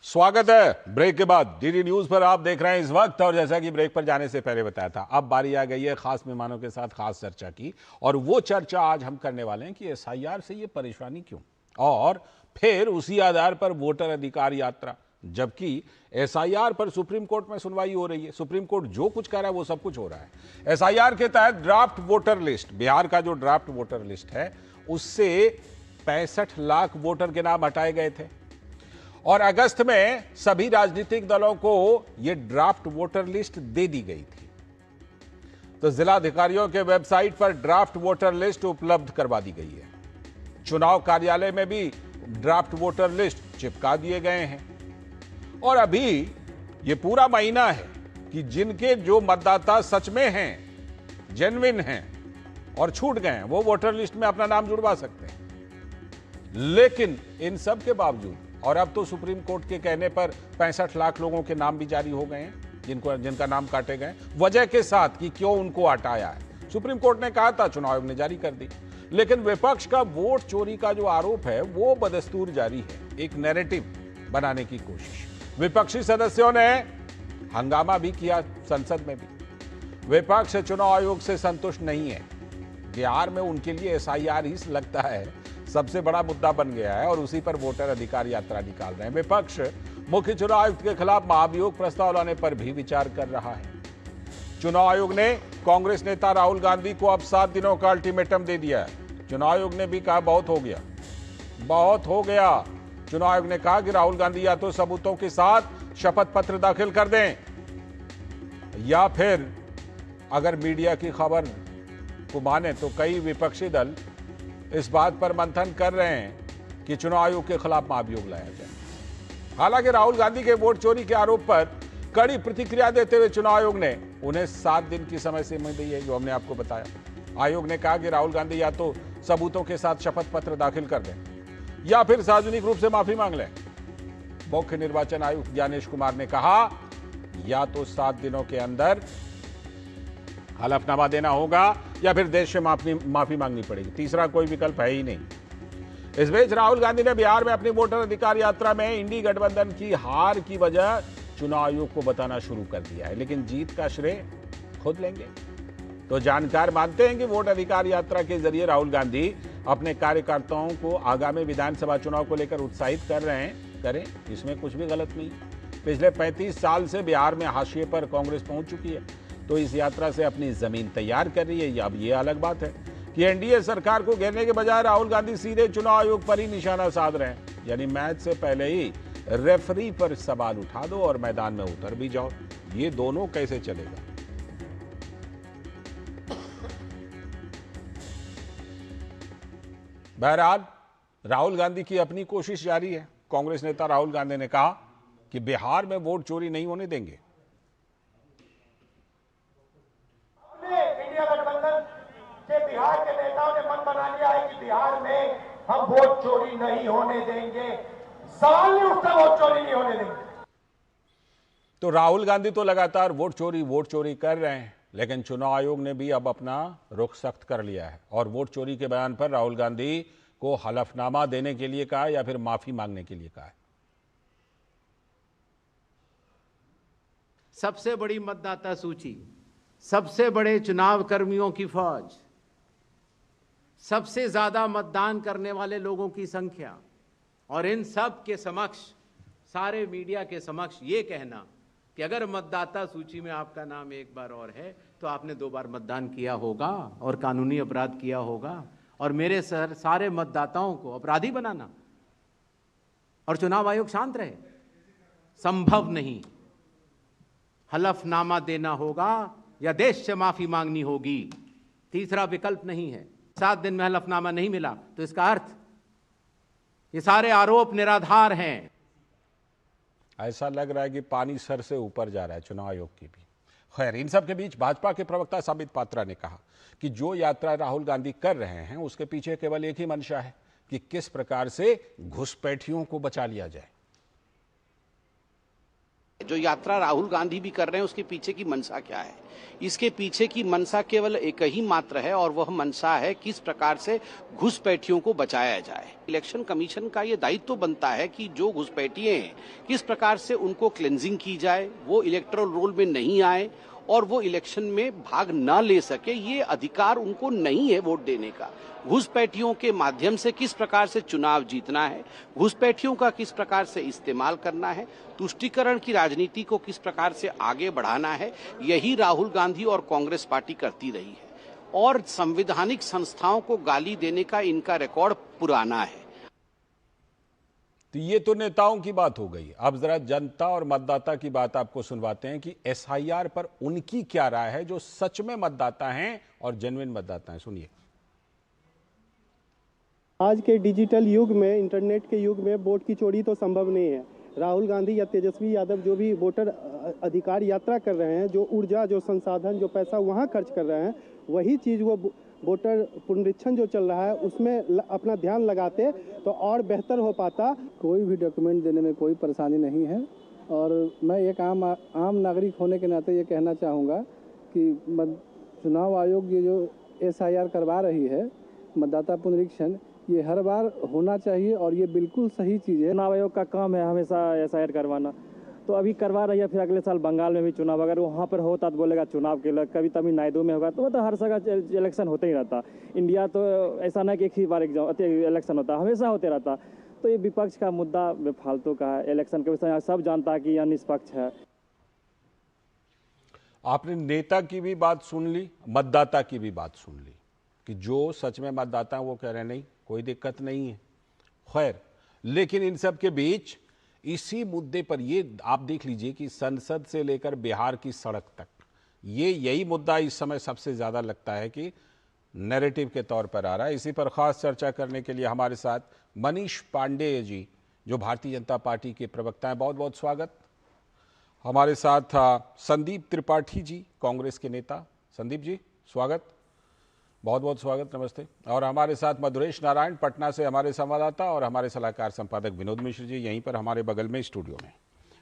स्वागत है ब्रेक के बाद डीडी न्यूज पर। आप देख रहे हैं इस वक्त, और जैसा कि ब्रेक पर जाने से पहले बताया था, अब बारी आ गई है खास मेहमानों के साथ खास चर्चा की। और वो चर्चा आज हम करने वाले हैं कि एसआईआर से ये परेशानी क्यों, और फिर उसी आधार पर वोटर अधिकार यात्रा। जबकि एसआईआर पर सुप्रीम कोर्ट में सुनवाई हो रही है, सुप्रीम कोर्ट जो कुछ कह रहा है वो सब कुछ हो रहा है। एसआईआर के तहत ड्राफ्ट वोटर लिस्ट, बिहार का जो ड्राफ्ट वोटर लिस्ट है उससे 65 लाख वोटर के नाम हटाए गए थे, और अगस्त में सभी राजनीतिक दलों को यह ड्राफ्ट वोटर लिस्ट दे दी गई थी। तो जिलाधिकारियों के वेबसाइट पर ड्राफ्ट वोटर लिस्ट उपलब्ध करवा दी गई है। चुनाव कार्यालय में भी ड्राफ्ट वोटर लिस्ट चिपका दिए गए हैं। और अभी यह पूरा महीना है कि जिनके जो मतदाता सच में हैं, जेन्युइन हैं और छूट गए हैं, वो वोटर लिस्ट में अपना नाम जुड़वा सकते हैं। लेकिन इन सब के बावजूद, और अब तो सुप्रीम कोर्ट के कहने पर 65 लाख लोगों के नाम भी जारी हो गए हैं जिनका नाम काटे गए, वजह के साथ कि क्यों उनको हटाया है। सुप्रीम कोर्ट ने कहा था, चुनाव आयोग ने जारी कर दी। लेकिन विपक्ष का वोट चोरी का जो आरोप है वो बदस्तूर जारी है, एक नैरेटिव बनाने की कोशिश। विपक्षी सदस्यों ने हंगामा भी किया संसद में भी। विपक्ष चुनाव आयोग से संतुष्ट नहीं है। बिहार में उनके लिए एसआईआर ही लगता है सबसे बड़ा मुद्दा बन गया है, और उसी पर वोटर अधिकार यात्रा निकाल रहे हैं। विपक्ष मुख्य चुनाव आयुक्त के खिलाफ महाभियोग प्रस्ताव लाने पर भी विचार कर रहा है। चुनाव आयोग ने कांग्रेस नेता राहुल गांधी को अब 7 दिनों का अल्टीमेटम दे दिया है। चुनाव आयोग ने भी कहा बहुत हो गया, बहुत हो गया। चुनाव आयोग ने कहा कि राहुल गांधी या तो सबूतों के साथ शपथ पत्र दाखिल कर दें, या फिर अगर मीडिया की खबर को माने तो कई विपक्षी दल इस बात पर मंथन कर रहे हैं कि चुनाव आयोग के खिलाफ महाभियोग लाया जाए। हालांकि राहुल गांधी के वोट चोरी के आरोप पर कड़ी प्रतिक्रिया देते हुए चुनाव आयोग ने उन्हें 7 दिन की समय सीमा दी है, जो हमने आपको बताया। आयोग ने कहा कि राहुल गांधी या तो सबूतों के साथ शपथ पत्र दाखिल कर दें, या फिर सार्वजनिक रूप से माफी मांग लें। मुख्य निर्वाचन आयुक्त ज्ञानेश कुमार ने कहा, या तो 7 दिनों के अंदर हलफनामा देना होगा, या फिर देश से माफी मांगनी पड़ेगी। तीसरा कोई विकल्प है ही नहीं। इस बीच राहुल गांधी ने बिहार में अपनी वोटर अधिकार यात्रा में इंडी गठबंधन की हार की वजह चुनाव आयोग को बताना शुरू कर दिया है, लेकिन जीत का श्रेय खुद लेंगे। तो जानकार मानते हैं कि वोट अधिकार यात्रा के जरिए राहुल गांधी अपने कार्यकर्ताओं को आगामी विधानसभा चुनाव को लेकर उत्साहित कर रहे हैं। करें, इसमें कुछ भी गलत नहीं। पिछले 35 साल से बिहार में हाशिए पर कांग्रेस पहुंच चुकी है, तो इस यात्रा से अपनी जमीन तैयार कर रही है। अब ये अलग बात है कि एनडीए सरकार को घेरने के बजाय राहुल गांधी सीधे चुनाव आयोग पर ही निशाना साध रहे हैं। यानी मैच से पहले ही रेफरी पर सवाल उठा दो और मैदान में उतर भी जाओ। ये दोनों कैसे चलेगा? बहरहाल राहुल गांधी की अपनी कोशिश जारी है। कांग्रेस नेता राहुल गांधी ने कहा कि बिहार में वोट चोरी नहीं होने देंगे। बिहार के नेताओं ने मन बना लिया है कि बिहार में हम वोट चोरी नहीं होने देंगे। सवाल नहीं उठता, वोट चोरी नहीं होने देंगे। तो राहुल गांधी तो लगातार वोट चोरी कर रहे हैं, लेकिन चुनाव आयोग ने भी अब अपना रुख सख्त कर लिया है, और वोट चोरी के बयान पर राहुल गांधी को हलफनामा देने के लिए कहा, या फिर माफी मांगने के लिए कहा है। सबसे बड़ी मतदाता सूची, सबसे बड़े चुनाव कर्मियों की फौज, सबसे ज्यादा मतदान करने वाले लोगों की संख्या, और इन सब के समक्ष, सारे मीडिया के समक्ष ये कहना कि अगर मतदाता सूची में आपका नाम एक बार और है तो आपने 2 बार मतदान किया होगा और कानूनी अपराध किया होगा, और मेरे सारे मतदाताओं को अपराधी बनाना और चुनाव आयोग शांत रहे, संभव नहीं। हलफनामा देना होगा या देश से माफी मांगनी होगी, तीसरा विकल्प नहीं है। 7 दिन में हलफनामा नहीं मिला तो इसका अर्थ ये सारे आरोप निराधार हैं। ऐसा लग रहा है कि पानी सर से ऊपर जा रहा है चुनाव आयोग की भी। खैर, इन सब के बीच भाजपा के प्रवक्ता संबित पात्रा ने कहा कि जो यात्रा राहुल गांधी कर रहे हैं उसके पीछे केवल एक ही मंशा है कि किस प्रकार से घुसपैठियों को बचा लिया जाए। जो यात्रा राहुल गांधी भी कर रहे हैं उसके पीछे की मंशा क्या है। इसके पीछे की मंशा केवल एक ही मात्र है और वह मंशा है किस प्रकार से घुसपैठियों को बचाया जाए। इलेक्शन कमीशन का ये दायित्व तो बनता है कि जो घुसपैठिए हैं किस प्रकार से उनको क्लेंजिंग की जाए, वो इलेक्टोरल रोल में नहीं आए और वो इलेक्शन में भाग न ले सके। ये अधिकार उनको नहीं है वोट देने का। घुसपैठियों के माध्यम से किस प्रकार से चुनाव जीतना है, घुसपैठियों का किस प्रकार से इस्तेमाल करना है, तुष्टीकरण की राजनीति को किस प्रकार से आगे बढ़ाना है, यही राहुल गांधी और कांग्रेस पार्टी करती रही है। और संवैधानिक संस्थाओं को गाली देने का इनका रिकॉर्ड पुराना है। तो ये तो नेताओं की बात हो गई। अब जरा जनता और मतदाता की बात आपको सुनवाते हैं कि एसआईआर पर उनकी क्या राय है, जो सच में मतदाता हैं और जेन्युइन मतदाता हैं। सुनिए। आज के डिजिटल युग में, इंटरनेट के युग में वोट की चोरी तो संभव नहीं है। राहुल गांधी या तेजस्वी यादव जो भी वोटर अधिकार यात्रा कर रहे हैं, जो ऊर्जा, जो संसाधन, जो पैसा वहां खर्च कर रहे हैं, वही चीज़ वो वोटर पुनरीक्षण जो चल रहा है उसमें अपना ध्यान लगाते तो और बेहतर हो पाता। कोई भी डॉक्यूमेंट देने में कोई परेशानी नहीं है और मैं एक आम नागरिक होने के नाते ये कहना चाहूँगा कि चुनाव आयोग ये जो एसआईआर करवा रही है, मतदाता पुनरीक्षण, ये हर बार होना चाहिए और ये बिल्कुल सही चीज़ है। चुनाव आयोग का काम है हमेशा एसआईआर करवाना, तो अभी करवा रही है। फिर अगले साल बंगाल में भी चुनाव, अगर वहाँ पर होता तो बोलेगा चुनाव के लिए, कभी तमिलनाडु में होगा, तो मतलब हर जगह इलेक्शन होते ही रहता। इंडिया तो ऐसा नहीं कि एक ही बार इलेक्शन होता, हमेशा होते रहता। तो ये विपक्ष का मुद्दा बेफालतू का है। इलेक्शन के विषय सब जानता है कि यह निष्पक्ष है। आपने नेता की भी बात सुन ली, मतदाता की भी बात सुन ली कि जो सच में मतदाता है वो कह रहे हैं नहीं, कोई दिक्कत नहीं है। खैर, लेकिन इन सब के बीच इसी मुद्दे पर ये आप देख लीजिए कि संसद से लेकर बिहार की सड़क तक यही मुद्दा इस समय सबसे ज्यादा लगता है कि नैरेटिव के तौर पर आ रहा है। इसी पर खास चर्चा करने के लिए हमारे साथ मनीष पांडेय जी, जो भारतीय जनता पार्टी के प्रवक्ता हैं, बहुत बहुत स्वागत। हमारे साथ संदीप त्रिपाठी जी, कांग्रेस के नेता। संदीप जी स्वागत, बहुत बहुत स्वागत, नमस्ते। और हमारे साथ मधुरेश नारायण, पटना से हमारे संवाददाता, और हमारे सलाहकार संपादक विनोद मिश्र जी यहीं पर हमारे बगल में स्टूडियो में।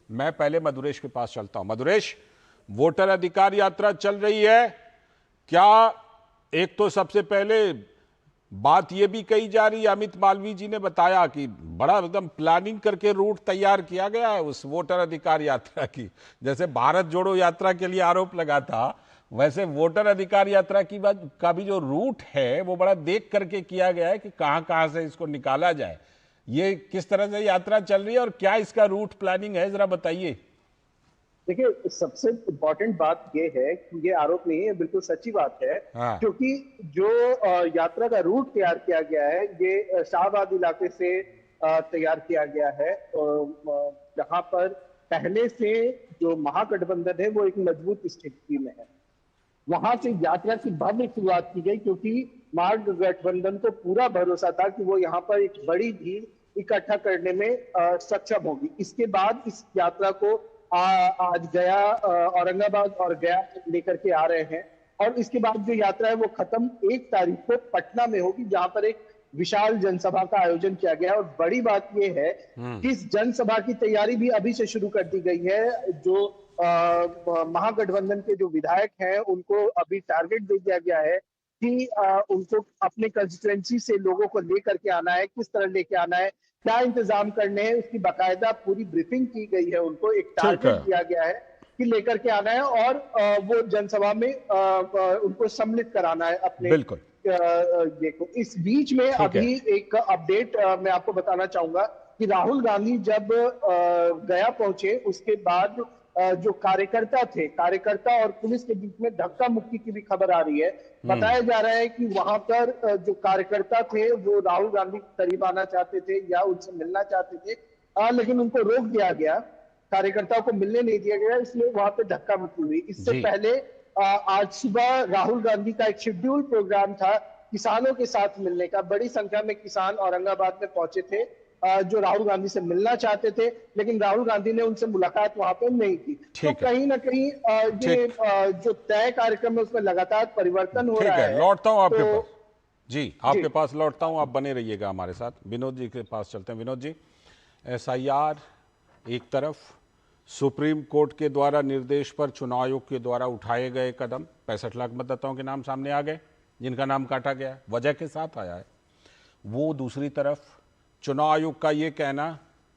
मैं पहले मधुरेश के पास चलता हूं। मधुरेश, वोटर अधिकार यात्रा चल रही है, क्या एक तो सबसे पहले बात यह भी कही जा रही है, अमित मालवीय जी ने बताया कि बड़ा एकदम प्लानिंग करके रूट तैयार किया गया है उस वोटर अधिकार यात्रा की। जैसे भारत जोड़ो यात्रा के लिए आरोप लगा था, वैसे वोटर अधिकार यात्रा की बात का भी जो रूट है वो बड़ा देख करके किया गया है कि कहां कहां से इसको निकाला जाए। ये किस तरह से यात्रा चल रही है और क्या इसका रूट प्लानिंग है, जरा बताइए। देखिए, सबसे इम्पोर्टेंट बात ये है कि ये आरोप नहीं है, बिल्कुल सच्ची बात है। हाँ। क्योंकि जो यात्रा का रूट तैयार किया गया है ये शाहबाद इलाके से तैयार किया गया है, जहां पर पहले से जो महागठबंधन है वो एक मजबूत स्थिति में है। वहां से यात्रा की भव्य शुरुआत की गई क्योंकि महागठबंधन को पूरा भरोसा था कि वो यहाँ पर एक बड़ी भीड़ इकट्ठा करने में सक्षम होगी। इसके बाद इस यात्रा को आज गया, औरंगाबाद और गया लेकर के आ रहे हैं, और इसके बाद जो यात्रा है वो खत्म 1 तारीख को पटना में होगी, जहां पर एक विशाल जनसभा का आयोजन किया गया है। और बड़ी बात यह है कि इस जनसभा की तैयारी भी अभी से शुरू कर दी गई है। जो महागठबंधन के जो विधायक हैं उनको अभी टारगेट दे दिया गया है कि उनको अपने कंस्टिट्यूएंसी से लोगों को लेकर के आना है, किस तरह लेके आना है, क्या इंतजाम करने हैं, उसकी बाकायदा पूरी ब्रीफिंग की गई है। उनको एक टारगेट दिया गया है कि लेकर के आना है और वो जनसभा में उनको सम्मिलित कराना है अपने। बिल्कुल। देखो, इस बीच में अभी एक अपडेट मैं आपको बताना चाहूंगा कि राहुल गांधी जब गया पहुंचे उसके बाद जो कार्यकर्ता और पुलिस के बीच में धक्का मुक्की की भी खबर आ रही है। बताया जा रहा है कि वहां पर जो कार्यकर्ता थे वो राहुल गांधी के करीब आना चाहते थे या उनसे मिलना चाहते थे, लेकिन उनको रोक दिया गया, कार्यकर्ताओं को मिलने नहीं दिया गया, इसलिए वहां पे धक्का मुक्की हुई। इससे पहले आज सुबह राहुल गांधी का एक शेड्यूल प्रोग्राम था किसानों के साथ मिलने का। बड़ी संख्या में किसान औरंगाबाद में पहुंचे थे जो राहुल गांधी से मिलना चाहते थे, लेकिन राहुल गांधी ने उनसे मुलाकात वहां पर नहीं की। तो कहीं ना कहीं ये जो तय कार्यक्रम है उसमें लगातार परिवर्तन हो रहा है। लौटता हूं आपके पास जी, आपके पास लौटता हूं, आप बने रहिएगा हमारे साथ। विनोद जी के पास चलते हैं। विनोद जी, एसआईआर एक तरफ, सुप्रीम कोर्ट के द्वारा निर्देश पर चुनाव आयोग के द्वारा उठाए गए कदम 65 लाख मतदाताओं के नाम सामने आ गए, जिनका नाम काटा गया है, वजह के साथ आया है। वो दूसरी तरफ चुनाव आयोग का ये कहना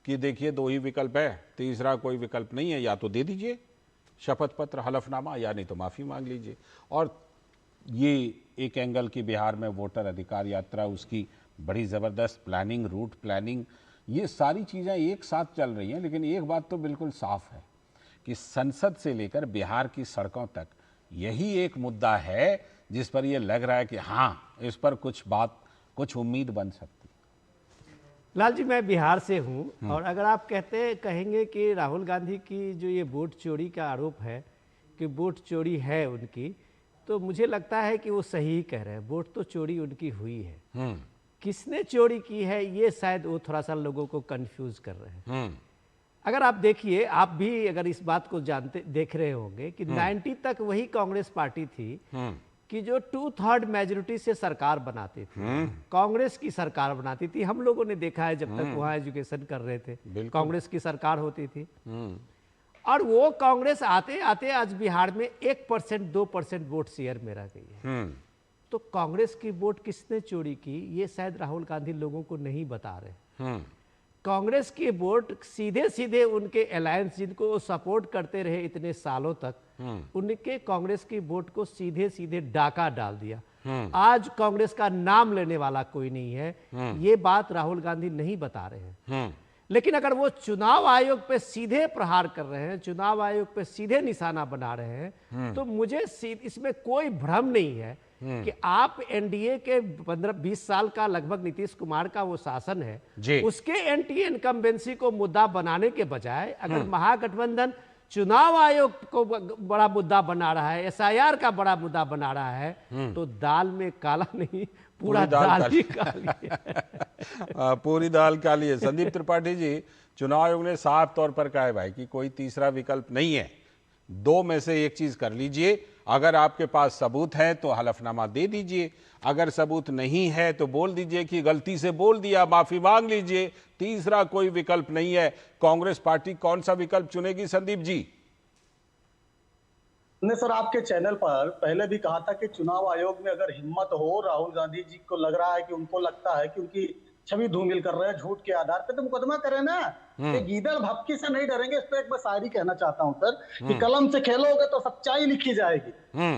कि देखिए 2 ही विकल्प है, तीसरा कोई विकल्प नहीं है, या तो दे दीजिए शपथ पत्र हलफनामा या नहीं तो माफ़ी मांग लीजिए। और ये एक एंगल की बिहार में वोटर अधिकार यात्रा, उसकी बड़ी ज़बरदस्त प्लानिंग, रूट प्लानिंग, ये सारी चीज़ें एक साथ चल रही हैं। लेकिन एक बात तो बिल्कुल साफ है कि संसद से लेकर बिहार की सड़कों तक यही एक मुद्दा है जिस पर ये लग रहा है कि हाँ, इस पर कुछ उम्मीद बन सकती है। लाल जी, मैं बिहार से हूँ और अगर आप कहेंगे कि राहुल गांधी की जो ये वोट चोरी का आरोप है कि वोट चोरी है उनकी, तो मुझे लगता है कि वो सही ही कह रहे हैं। वोट तो चोरी उनकी हुई है, किसने चोरी की है ये शायद वो थोड़ा सा लोगों को कंफ्यूज कर रहे हैं। अगर आप देखिए, आप भी अगर इस बात को देख रहे होंगे कि 90 तक वही कांग्रेस पार्टी थी कि जो 2/3 मेजोरिटी से सरकार बनाती थी, कांग्रेस की सरकार बनाती थी। हम लोगों ने देखा है जब तक वहाँ एजुकेशन कर रहे थे, कांग्रेस की सरकार होती थी। और वो कांग्रेस आते आते आज बिहार में 1% 2% वोट शेयर में रह गई है। तो कांग्रेस की वोट किसने चोरी की ये शायद राहुल गांधी लोगों को नहीं बता रहे। कांग्रेस की वोट सीधे सीधे उनके अलायंस, जिनको वो सपोर्ट करते रहे इतने सालों तक, उनके कांग्रेस की वोट को सीधे सीधे डाका डाल दिया। आज कांग्रेस का नाम लेने वाला कोई नहीं है, ये बात राहुल गांधी नहीं बता रहे हैं। लेकिन अगर वो चुनाव आयोग पे सीधे प्रहार कर रहे हैं, चुनाव आयोग पे सीधे निशाना बना रहे हैं, तो मुझे इसमें कोई भ्रम नहीं है कि आप एनडीए के 15-20 साल का लगभग नीतीश कुमार का वो शासन है, उसके एंटी इनकम्बेंसी को मुद्दा बनाने के बजाय अगर महागठबंधन चुनाव आयोग को बड़ा मुद्दा बना रहा है, एसआईआर का बड़ा मुद्दा बना रहा है, तो दाल में काला नहीं, पूरा दाल ही काली है। पूरी दाल काली है। संदीप त्रिपाठी जी, चुनाव आयोग ने साफ तौर पर कहा है भाई कि कोई तीसरा विकल्प नहीं है, 2 में से एक चीज कर लीजिए। अगर आपके पास सबूत है तो हलफनामा दे दीजिए, अगर सबूत नहीं है तो बोल दीजिए कि गलती से बोल दिया, माफी मांग लीजिए। तीसरा कोई विकल्प नहीं है। कांग्रेस पार्टी कौन सा विकल्प चुनेगी संदीप जी? ने सर आपके चैनल पर पहले भी कहा था कि चुनाव आयोग में अगर हिम्मत हो, राहुल गांधी जी को लग रहा है कि उनको लगता है कि उनकी छवि धूमिल कर रहे हैं झूठ के आधार पे, तो मुकदमा करें ना। ये गीदड़ भपकी से नहीं डरेंगे। इस पर एक मैं शायरी कहना चाहता हूं सर कि कलम से खेलोगे तो सच्चाई लिखी जाएगी,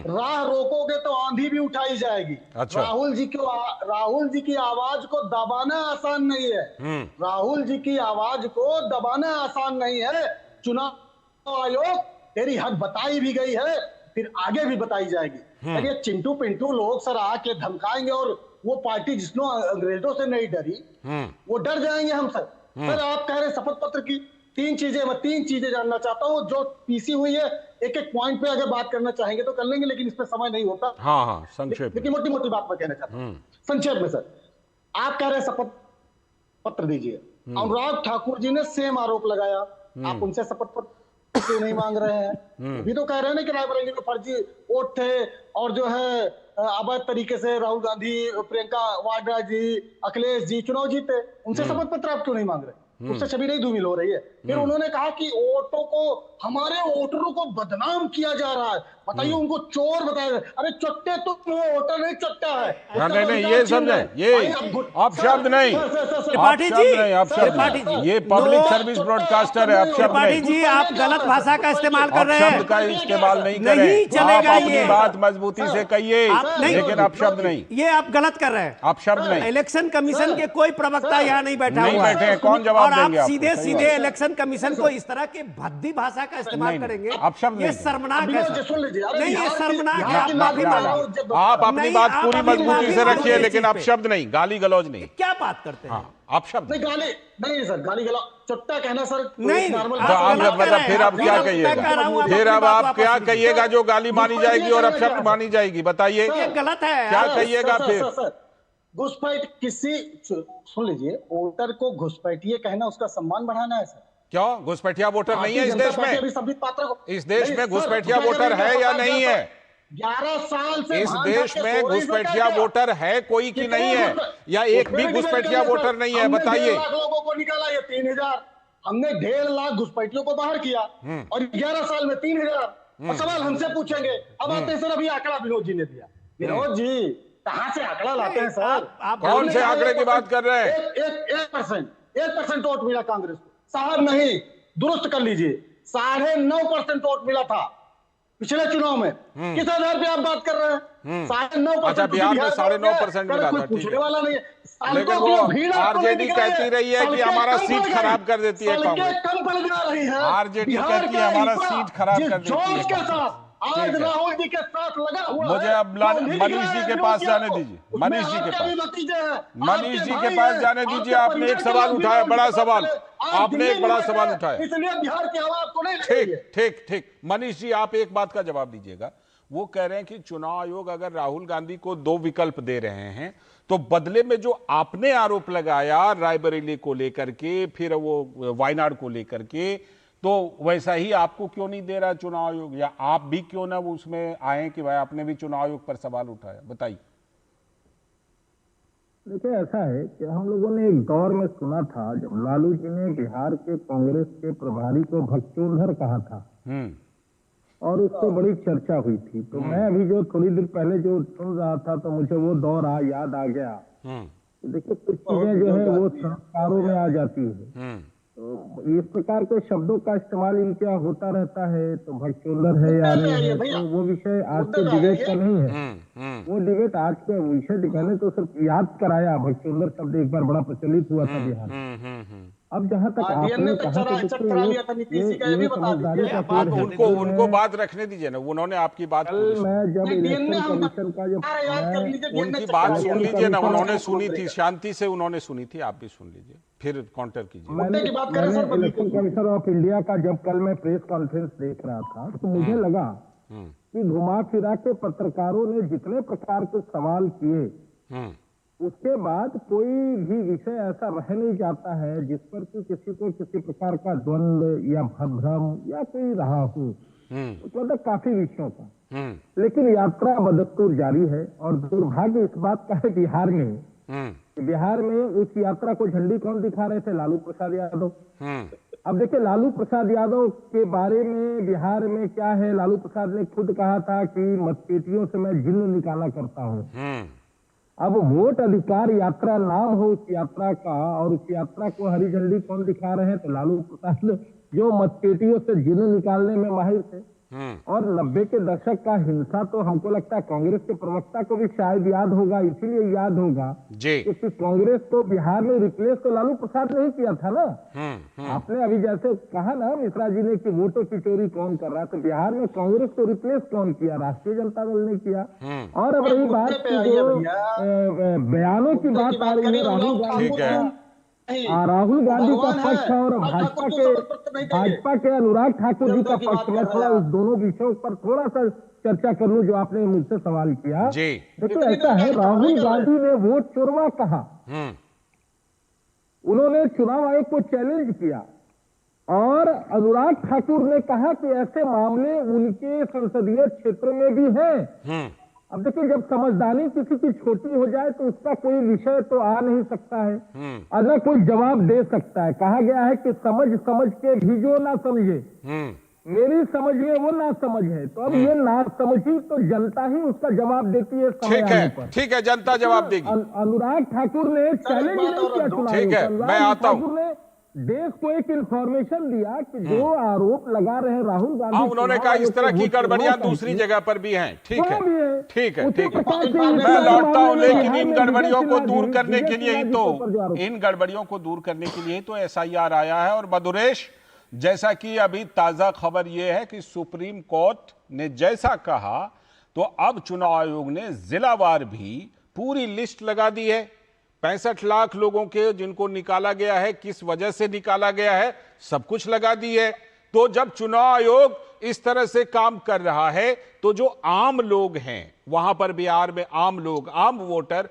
राह रोकोगे तो आंधी भी उठाई जाएगी। अच्छा। राहुल जी की आवाज को दबाना आसान नहीं है। राहुल जी की आवाज को दबाना आसान नहीं है। चुनाव आयोग तेरी हद बताई भी गई है, फिर आगे भी बताई जाएगी। ये चिंटू पिंटू लोग सर आके धमकाएंगे और वो पार्टी जिसने अंग्रेजों से नहीं डरी, वो डर जाएंगे हम सर। सर आप कह रहे शपथ पत्र की 3 चीजें, मैं 3 चीजें जानना चाहता हूँ जो पीसी हुई है। एक एक पॉइंट पे अगर बात करना चाहेंगे तो कर लेंगे, लेकिन इस पे समय नहीं होता। हाँ, संक्षेप। लेकिन मोटी मोटी बात मैं कहना चाहता हूँ संक्षेप में। सर आप कह रहे शपथ पत्र दीजिए, अनुराग ठाकुर जी ने सेम आरोप लगाया, आप उनसे शपथ पत्र क्यों नहीं मांग रहे हैं? अभी तो कह रहे हैं ना कि रायबरेली में फर्जी वोट थे और जो है अवैध तरीके से राहुल गांधी, प्रियंका वाड्रा जी, अखिलेश जी चुनाव जीते। उनसे शपथ पत्र आप क्यों नहीं मांग रहे? उससे छवि नहीं धूमिल हो रही है। फिर उन्होंने कहा कि वोटों को, हमारे वोटरों को बदनाम किया जा रहा है। बताइए, उनको चोर बताया। अरे चट्टे तो वो वोटर नहीं, चट्टा है। नहीं, ये समझे, ये अब शब्द नहीं, त्रिपाठी जी, ये पब्लिक सर्विस ब्रॉडकास्टर है। अब शब्द त्रिपाठी जी, आप गलत भाषा का इस्तेमाल कर रहे हैं। शब्द का इस्तेमाल नहीं करें। नहीं चलेगा आप अपनी बात मजबूती से कहिए, लेकिन आप शब्द नहीं, ये आप गलत कर रहे हैं। आप शब्द नहीं। इलेक्शन कमीशन के कोई प्रवक्ता यहाँ नहीं बैठा हुआ है। कौन जवाब देंगे? आप सीधे सीधे इलेक्शन कमीशन को इस तरह के भद्दी भाषा का इस्तेमाल करेंगे, आप शब्द ये शर्मनाक है। नहीं, ये शर्मनाक है। आप अपनी बात पूरी मजबूती से रखिए, लेकिन आप शब्द नहीं, गाली गलौज नहीं। क्या बात करते हैं आप? शब्द नहीं, गाली नहीं सर, गाली गलौज चट्टा कहना सर नहीं। फिर आप क्या कहिएगा? फिर अब आप क्या कहिएगा जो गाली मानी जाएगी और अब शब्द मानी जाएगी? बताइए, गलत है। क्या कहिएगा फिर? घुसपैठ किसी, सुन लीजिए, वोटर को घुसपैठिए कहना उसका सम्मान बढ़ाना है सर। क्यों? घुसपैठिया वोटर नहीं है इस देश में? संबित पात्रा को, इस देश में घुसपैठिया वोटर है या नहीं है? 11 साल से इस देश में घुसपैठिया वोटर है कोई कि नहीं है? या एक भी घुसपैठिया वोटर नहीं है? बताइए। लोगों को निकाला, ये 3000 हमने 1.5 लाख घुसपैठियों को बाहर किया और 11 साल में 3000। और सवाल हमसे पूछेंगे, अब आते सर अभी आंकड़ा विनोद जी ने दिया। विनोद जी कहां से आंकड़ा लाते हैं सर? कौन से आंकड़े की बात कर रहे हैं? 1% वोट मिला कांग्रेस को। साहब नहीं, दुरुस्त कर लीजिए, 9.5% वोट मिला था पिछले चुनाव में। किस आधार पे आप बात कर रहे हैं? 9.5%। अच्छा, बिहार में 9.5% मिला था, पूछने वाला नहीं है। लेकिन वो आरजेडी कहती रही है कि हमारा सीट खराब कर देती है कांग्रेस। कम पड़ जा रही है आरजेडी कहती है हमारा सीट खराब कर देती है कांग्रेस। आज राहुल जी के साथ लगा हुआ मुझे अब मनीष जी के पास जाने दीजिए। मनीष जी के पास जाने दीजिए। आपने एक सवाल उठाया, बड़ा सवाल, आपने एक बड़ा सवाल उठाया, इसलिए बिहार की आवाज को नहीं। ठीक। मनीष जी, आप एक बात का जवाब दीजिएगा। वो कह रहे हैं कि चुनाव आयोग अगर राहुल गांधी को 2 विकल्प दे रहे हैं तो बदले में जो आपने आरोप लगाया रायबरेली को लेकर के, फिर वो वायनाड को लेकर के, तो वैसा ही आपको क्यों नहीं दे रहा चुनाव आयोग? या आप भी क्यों ना वो उसमें आए कि भाई आपने भी चुनाव आयोग पर सवाल उठाया? बताइए। देखिए, ऐसा है कि हम लोगों ने एक दौर में सुना था जब लालू जी ने बिहार के कांग्रेस के प्रभारी को भगचोंधर कहा था और उससे बड़ी चर्चा हुई थी। तो मैं अभी जो थोड़ी देर पहले जो सुन रहा था तो मुझे वो दौर याद आ गया। देखिए, कुछ चीजें जो है वो संस्कारों में आ जाती है। तो इस प्रकार के शब्दों का इस्तेमाल इनके यहाँ होता रहता है। तो भगचोंधर है या नहीं है, तो वो विषय आज के डिबेट का नहीं है। वो डिबेट आज के विषय मैंने तो सिर्फ याद कराया। भगचोंधर शब्द एक बार बड़ा प्रचलित हुआ था बिहार में। अब जहां तक आपने कहा उनको बात रखने दीजिए ना, उन्होंने आपकी बात, मैं जब इलेक्शन कमीशन का उनकी बात सुन लीजिए ना, उन्होंने सुनी थी, शांति से उन्होंने सुनी थी, आप भी सुन लीजिए, फिर काउंटर कीजिए। मैंने इलेक्शन कमीशन ऑफ इंडिया का जब कल मैं प्रेस कॉन्फ्रेंस देख रहा था तो मुझे लगा कि घुमा फिरा के पत्रकारों ने जितने प्रकार के सवाल किए, उसके बाद कोई भी विषय ऐसा रह नहीं जाता है जिस पर कि किसी को किसी प्रकार का द्वंद्व या भ्रम या कोई रहा हो। मतलब काफी विषयों का, लेकिन यात्रा बदस्तूर जारी है। और दुर्भाग्य इस बात का है बिहार में उस यात्रा को झंडी कौन दिखा रहे थे? लालू प्रसाद यादव। अब देखिए, लालू प्रसाद यादव के बारे में बिहार में क्या है, लालू प्रसाद ने खुद कहा था कि मतपेटियों से मैं जिन्न निकाला करता हूँ। अब वोट अधिकार यात्रा नाम हो उस यात्रा का, और उस यात्रा को हरी झंडी कौन दिखा रहे हैं? तो लालू प्रसाद, जो मतपेटियों से जिन्न निकालने में माहिर थे। और 90 के दशक का हिंसा तो हमको लगता है कांग्रेस के प्रवक्ता को भी शायद याद होगा, इसीलिए याद होगा क्योंकि कांग्रेस को बिहार में रिप्लेस तो लालू प्रसाद ने ही किया था ना। आपने अभी जैसे कहा ना मिश्रा जी ने कि वोटों की चोरी कौन कर रहा है, तो बिहार में कांग्रेस को रिप्लेस कौन किया? राष्ट्रीय जनता दल ने किया। और अब रही बात की जो बयानों की बात आ रही है राहुल गांधी का पक्ष और भाजपा के अनुराग ठाकुर जी का पक्ष, मैं थोड़ा उस दोनों विषयों पर थोड़ा सा चर्चा कर लूं जो आपने मुझसे सवाल किया। देखो, ऐसा है, राहुल गांधी ने वोट चोरवा कहा, उन्होंने चुनाव आयोग को चैलेंज किया, और अनुराग ठाकुर ने कहा कि ऐसे मामले उनके संसदीय क्षेत्र में भी हैं। अब देखिए, जब समझदारी किसी की छोटी हो जाए तो उसका कोई विषय तो आ नहीं सकता है और न कोई जवाब दे सकता है। कहा गया है कि समझ के भी जो ना समझे, मेरी समझ में वो ना समझ है। तो अब ये ना समझी तो जनता ही उसका जवाब देती है समय आने पर। ठीक है, जनता जवाब देगी। अनुराग ठाकुर ने चैलेंज नहीं किया चुनाव। ठीक है, मैं आता हूँ। देश को एक इंफॉर्मेशन दिया कि जो आरोप लगा रहे राहुल गांधी, उन्होंने कहा इस तरह की गड़बड़ियां दूसरी जगह पर भी हैं। ठीक है। मैं लौटता हूं, लेकिन इन गड़बड़ियों को दूर करने के लिए ही तो SIR आया है। और मधुरेश, जैसा कि अभी ताजा खबर यह है कि सुप्रीम कोर्ट ने जैसा कहा, तो अब चुनाव आयोग ने जिलावार भी पूरी लिस्ट लगा दी है। 65 लाख लोगों के जिनको निकाला गया है, किस वजह से निकाला गया है, सब कुछ लगा दी है। तो जब चुनाव आयोग इस तरह से काम कर रहा है, तो जो आम लोग हैं वहां पर, बिहार में आम लोग, आम वोटर,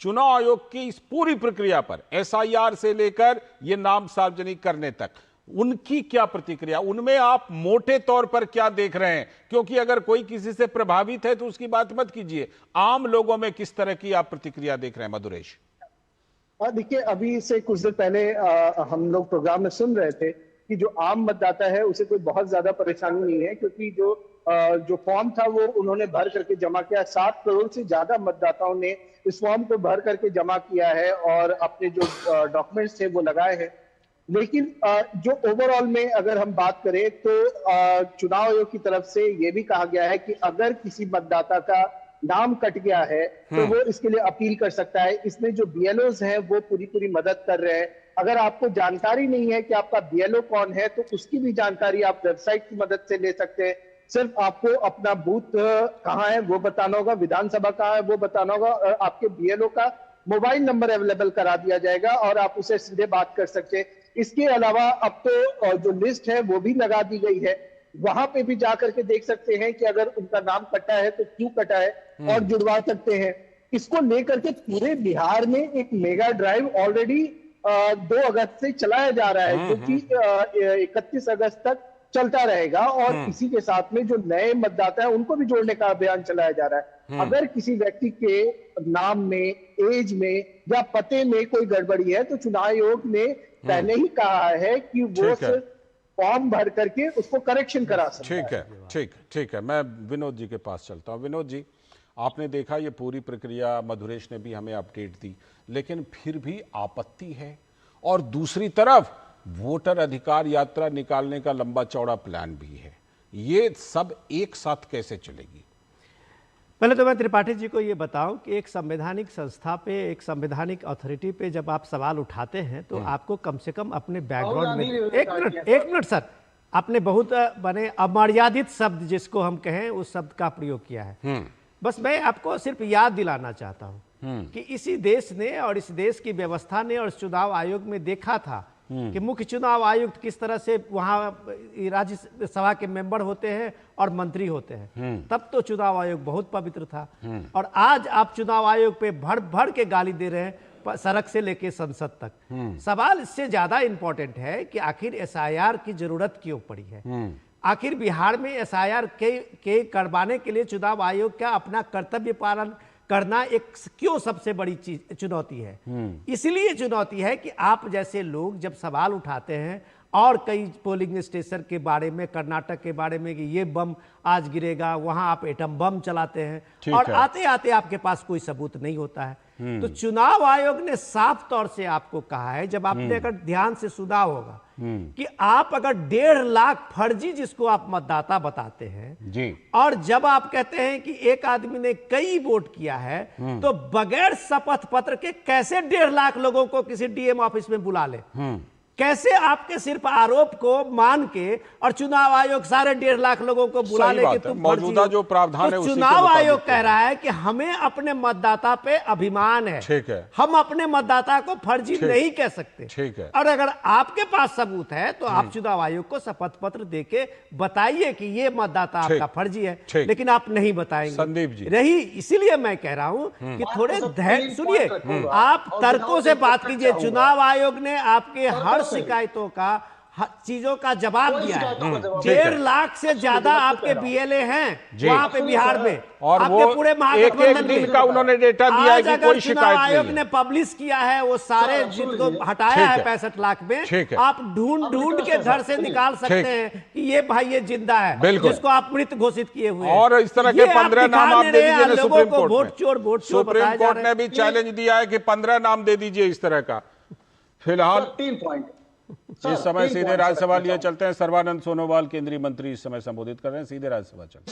चुनाव आयोग की इस पूरी प्रक्रिया पर, SIR से लेकर ये नाम सार्वजनिक करने तक, उनकी क्या प्रतिक्रिया, उनमें आप मोटे तौर पर क्या देख रहे हैं? क्योंकि अगर कोई किसी से प्रभावित है तो उसकी बात मत कीजिए, आम लोगों में किस तरह की आप प्रतिक्रिया देख रहे हैं मधुरेश? देखिए, अभी से कुछ देर पहले हम लोग प्रोग्राम में सुन रहे थे कि जो आम मतदाता है उसे कोई बहुत ज्यादा परेशानी नहीं है, क्योंकि जो फॉर्म था वो उन्होंने भर करके जमा किया। 7 करोड़ से ज्यादा मतदाताओं ने इस फॉर्म को भर करके जमा किया है और अपने जो डॉक्यूमेंट्स थे वो लगाए हैं। लेकिन जो ओवरऑल में अगर हम बात करें तो चुनाव आयोग की तरफ से ये भी कहा गया है कि अगर किसी मतदाता का नाम कट गया है तो वो इसके लिए अपील कर सकता है। इसमें जो बीएलओज हैं वो पूरी मदद कर रहे हैं। अगर आपको जानकारी नहीं है कि आपका बीएलओ कौन है तो उसकी भी जानकारी आप वेबसाइट की मदद से ले सकते हैं। सिर्फ आपको अपना बूथ कहाँ है वो बताना होगा, विधानसभा कहाँ है वो बताना होगा, और आपके बीएलओ का मोबाइल नंबर अवेलेबल करा दिया जाएगा और आप उसे सीधे बात कर सकते हैं। इसके अलावा अब तो जो लिस्ट है वो भी लगा दी गई है, वहां पे भी जाकर के देख सकते हैं कि अगर उनका नाम कटा है तो क्यों कटा है और जुड़वा सकते हैं। इसको लेकर के पूरे बिहार में एक मेगा ड्राइव ऑलरेडी 2 अगस्त से चलाया जा रहा है, जो कि 31 अगस्त तक चलता रहेगा। और इसी के साथ में जो नए मतदाता है उनको भी जोड़ने का अभियान चलाया जा रहा है। अगर किसी व्यक्ति के नाम में, एज में या पते में कोई गड़बड़ी है तो चुनाव आयोग ने पहले ही कहा है कि वो सिर्फ फॉर्म भर करके उसको करेक्शन करा सकता है। ठीक है। मैं विनोद जी के पास चलता हूं। विनोद जी, आपने देखा ये पूरी प्रक्रिया, मधुरेश ने भी हमें अपडेट दी, लेकिन फिर भी आपत्ति है। और दूसरी तरफ वोटर अधिकार यात्रा निकालने का लंबा चौड़ा प्लान भी है। ये सब एक साथ कैसे चलेगी? पहले तो मैं त्रिपाठी जी को ये बताऊं कि एक संवैधानिक संस्था पे, एक संवैधानिक अथॉरिटी पे जब आप सवाल उठाते हैं तो आपको कम से कम अपने बैकग्राउंड में एक मिनट सर, आपने बहुत बने अमर्यादित शब्द जिसको हम कहें उस शब्द का प्रयोग किया है। बस मैं आपको सिर्फ याद दिलाना चाहता हूं कि इसी देश ने और इस देश की व्यवस्था ने और चुनाव आयोग में देखा था कि मुख्य चुनाव आयुक्त किस तरह से वहां राज्यसभा के मेंबर होते हैं और मंत्री होते हैं। तब तो चुनाव आयोग बहुत पवित्र था। और आज आप चुनाव आयोग पे भर भर के गाली दे रहे हैं, सड़क से लेके संसद तक। सवाल इससे ज्यादा इंपॉर्टेंट है कि आखिर एसआईआर की जरूरत क्यों पड़ी है। आखिर बिहार में एसआईआर के करवाने के लिए चुनाव आयोग का अपना कर्तव्य पालन करना एक क्यों सबसे बड़ी चीज चुनौती है। इसलिए चुनौती है कि आप जैसे लोग जब सवाल उठाते हैं और कई पोलिंग स्टेशन के बारे में, कर्नाटक के बारे में कि ये बम आज गिरेगा, वहां आप एटम बम चलाते हैं और आते आते आपके पास कोई सबूत नहीं होता है। तो चुनाव आयोग ने साफ तौर से आपको कहा है, जब आपने अगर ध्यान से सुना होगा, कि आप अगर 1.5 लाख फर्जी जिसको आप मतदाता बताते हैं जी, और जब आप कहते हैं कि एक आदमी ने कई वोट किया है, तो बगैर शपथ पत्र के कैसे 1.5 लाख लोगों को किसी डीएम ऑफिस में बुला ले? कैसे आपके सिर्फ आरोप को मान के और चुनाव आयोग सारे 1.5 लाख लोगों को बुला ले कि तुम मौजूदा जो प्रावधान है उसी चुनाव आयोग कह रहा है कि हमें अपने मतदाता पे अभिमान है। ठीक है, हम अपने मतदाता को फर्जी नहीं कह सकते। ठीक है, और अगर आपके पास सबूत है तो आप चुनाव आयोग को शपथ पत्र देके बताइए कि ये मतदाता आपका फर्जी है, लेकिन आप नहीं बताएंगे। संदीप जी, रही इसीलिए मैं कह रहा हूं कि थोड़े धैर्य सुनिए, आप तर्कों से बात कीजिए। चुनाव आयोग ने आपके हर शिकायतों का, चीजों का जवाब दिया है। 1.5 लाख से ज्यादा आपके बीएलए हैं वहां पे बिहार में, और आपके वो पूरे महागठबंधन दिन का उन्होंने डेटा दिया है कि कोई शिकायत नहीं। आयोग ने पब्लिश किया है वो सारे जिनको हटाया है 65 लाख में, आप ढूंढ के घर से निकाल सकते हैं कि ये भाई ये जिंदा है, जिसको आप मृत घोषित किए हुए हैं। और इस तरह के 15 नाम आप दे दीजिए सुप्रीम कोर्ट में। सुप्रीम कोर्ट ने भी चैलेंज दिया है कि 15 नाम दे दीजिए इस तरह का। फिलहाल 3 पॉइंट इस समय सीधे राज्यसभा लिए चलते हैं। सर्बानंद सोनोवाल केंद्रीय मंत्री इस समय संबोधित कर रहे हैं। सीधे राज्यसभा चलते हैं।